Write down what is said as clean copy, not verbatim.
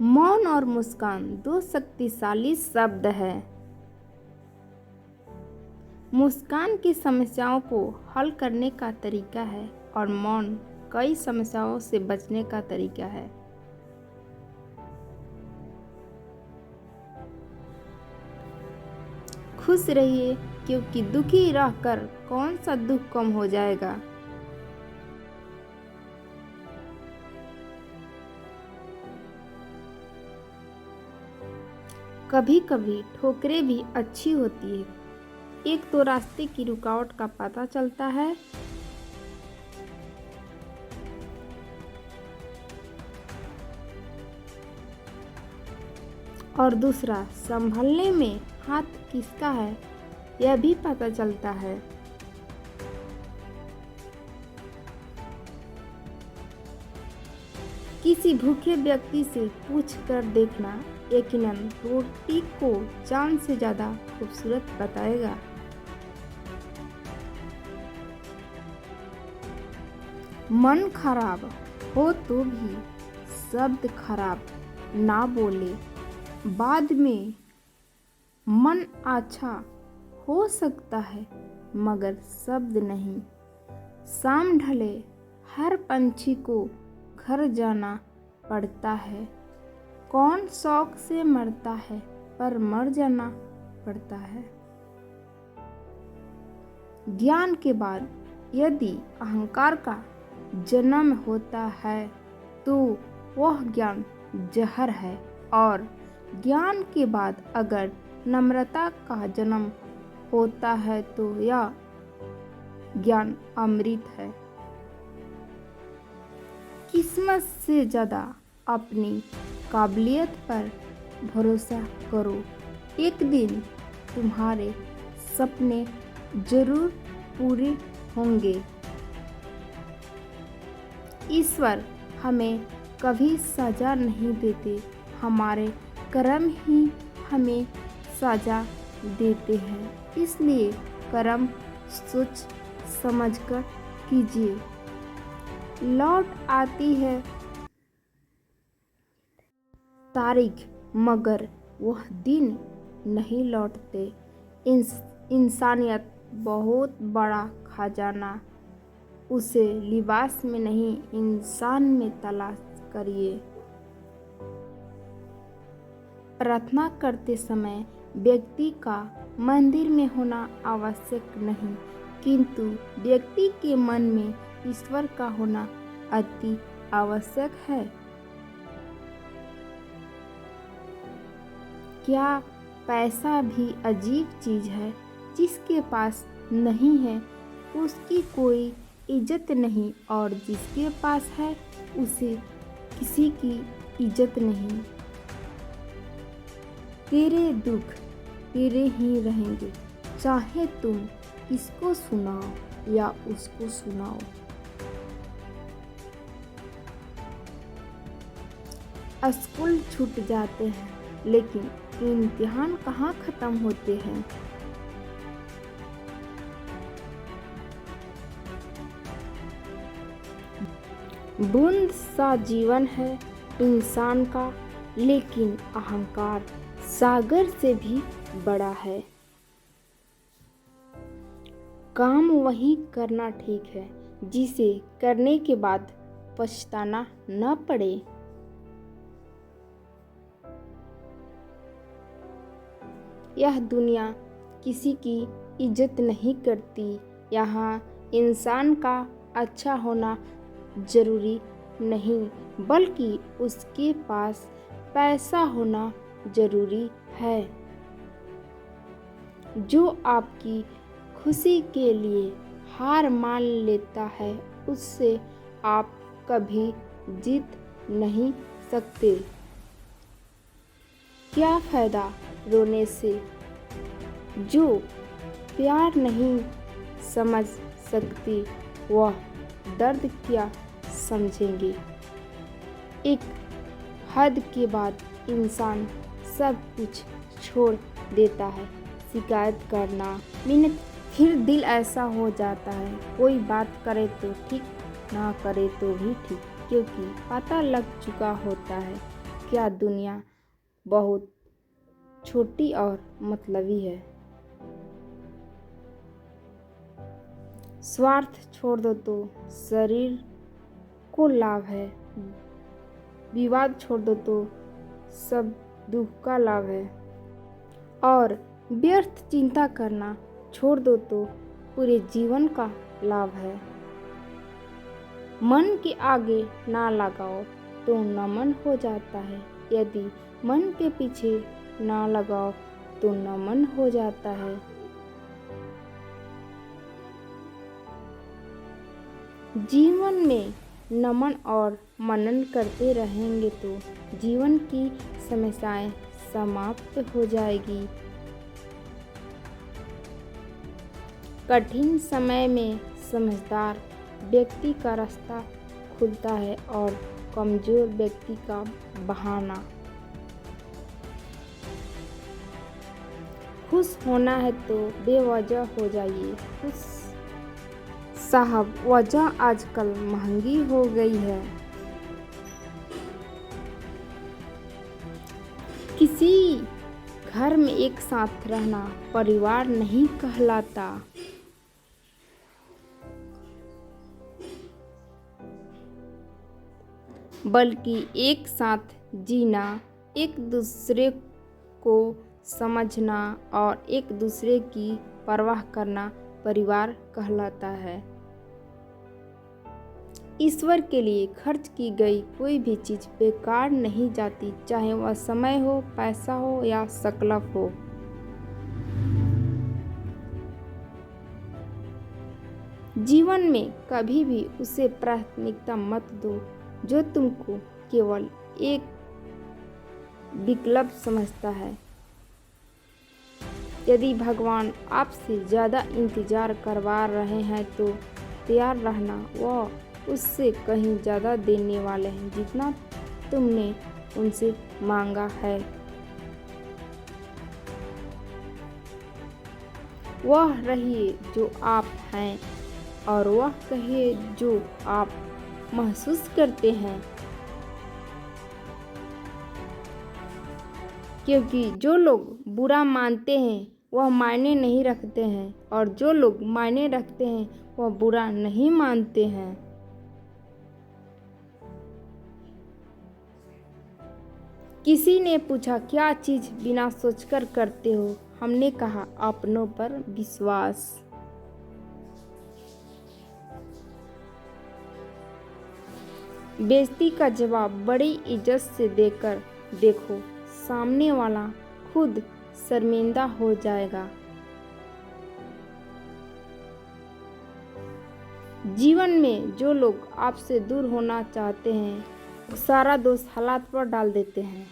मौन और मुस्कान दो शक्तिशाली शब्द हैं। मुस्कान की समस्याओं को हल करने का तरीका है और मौन कई समस्याओं से बचने का तरीका है। खुश रहिए, क्योंकि दुखी रहकर कौन सा दुख कम हो जाएगा। कभी कभी ठोकरें भी अच्छी होती है। एक तो रास्ते की रुकावट का पता चलता है, और दूसरा संभलने में हाथ किसका है यह भी पता चलता है। किसी भूखे व्यक्ति से पूछ कर देखना यकीनन रोटी को चांद से ज्यादा खूबसूरत बताएगा। मन खराब हो तो भी शब्द खराब ना बोले। बाद में मन अच्छा हो सकता है मगर शब्द नहीं। शाम ढले हर पंछी को घर जाना पड़ता है। कौन शौक से मरता है पर मर जाना पड़ता है। ज्ञान के बाद यदि अहंकार का जन्म होता है तो वह ज्ञान जहर है, और ज्ञान के बाद अगर नम्रता का जन्म होता है तो यह ज्ञान अमृत है। किस्मत से ज़्यादा अपनी काबिलियत पर भरोसा करो। एक दिन तुम्हारे सपने जरूर पूरे होंगे। ईश्वर हमें कभी सजा नहीं देते, हमारे कर्म ही हमें सजा देते हैं। इसलिए कर्म सोच समझकर कीजिए। लौट आती है तारीख मगर वह दिन नहीं लौटते। इंसानियत बहुत बड़ा खजाना, उसे लिबास में नहीं इंसान में तलाश करिए। प्रार्थना करते समय व्यक्ति का मंदिर में होना आवश्यक नहीं, किंतु व्यक्ति के मन में ईश्वर का होना अति आवश्यक है। क्या पैसा भी अजीब चीज है। जिसके पास नहीं है उसकी कोई इज्जत नहीं, और जिसके पास है उसे किसी की इज्जत नहीं। तेरे दुख तेरे ही रहेंगे, चाहे तुम इसको सुनाओ या उसको सुनाओ। स्कूल छूट जाते हैं लेकिन इम्तिहान कहाँ खत्म होते हैं। बूंद सा जीवन है इंसान का, लेकिन अहंकार सागर से भी बड़ा है। काम वही करना ठीक है जिसे करने के बाद पछताना न पड़े। यह दुनिया किसी की इज्जत नहीं करती। यहाँ इंसान का अच्छा होना जरूरी नहीं, बल्कि उसके पास पैसा होना जरूरी है। जो आपकी खुशी के लिए हार मान लेता है उससे आप कभी जीत नहीं सकते। क्या फायदा रोने से। जो प्यार नहीं समझ सकती वह दर्द क्या समझेंगे। एक हद के बाद इंसान सब कुछ छोड़ देता है। शिकायत करना मिनट, फिर दिल ऐसा हो जाता है कोई बात करे तो ठीक, ना करे तो भी ठीक, क्योंकि पता लग चुका होता है क्या दुनिया बहुत छोटी और मतलबी है। स्वार्थ छोड़ दो तो शरीर को लाभ है, विवाद छोड़ दो तो सब दुख का लाभ है, और व्यर्थ चिंता करना छोड़ दो तो पूरे जीवन का लाभ है। मन के आगे ना लगाओ तो नमन हो जाता है, यदि मन के पीछे ना लगाओ तो नमन हो जाता है। जीवन में नमन और मनन करते रहेंगे तो जीवन की समस्याएं समाप्त हो जाएगी। कठिन समय में समझदार व्यक्ति का रास्ता खुलता है और कमजोर व्यक्ति का बहाना। खुश होना है तो बेवजह हो जाइए खुश साहब, वजह आजकल महंगी हो गई है। किसी घर में एक साथ रहना परिवार नहीं कहलाता। बल्कि एक साथ जीना, एक दूसरे को समझना और एक दूसरे की परवाह करना परिवार कहलाता है। ईश्वर के लिए खर्च की गई कोई भी चीज बेकार नहीं जाती, चाहे वह समय हो, पैसा हो या सकलफ हो। जीवन में कभी भी उसे प्राथमिकता मत दो जो तुमको केवल एक विकल्प समझता है। यदि भगवान आपसे ज़्यादा इंतजार करवा रहे हैं तो तैयार रहना, वह उससे कहीं ज़्यादा देने वाले हैं जितना तुमने उनसे मांगा है। वह रहिए जो आप हैं और वह कहिए जो आप महसूस करते हैं, क्योंकि जो लोग बुरा मानते हैं वह मायने नहीं रखते हैं और जो लोग मायने रखते हैं वह बुरा नहीं मानते हैं। किसी ने पूछा क्या चीज बिना सोचकर करते हो? हमने कहा अपनों पर विश्वास। बेइज्जती का जवाब बड़ी इज्जत से देकर देखो, सामने वाला खुद शर्मिंदा हो जाएगा। जीवन में जो लोग आपसे दूर होना चाहते हैं, सारा दोष हालात पर डाल देते हैं।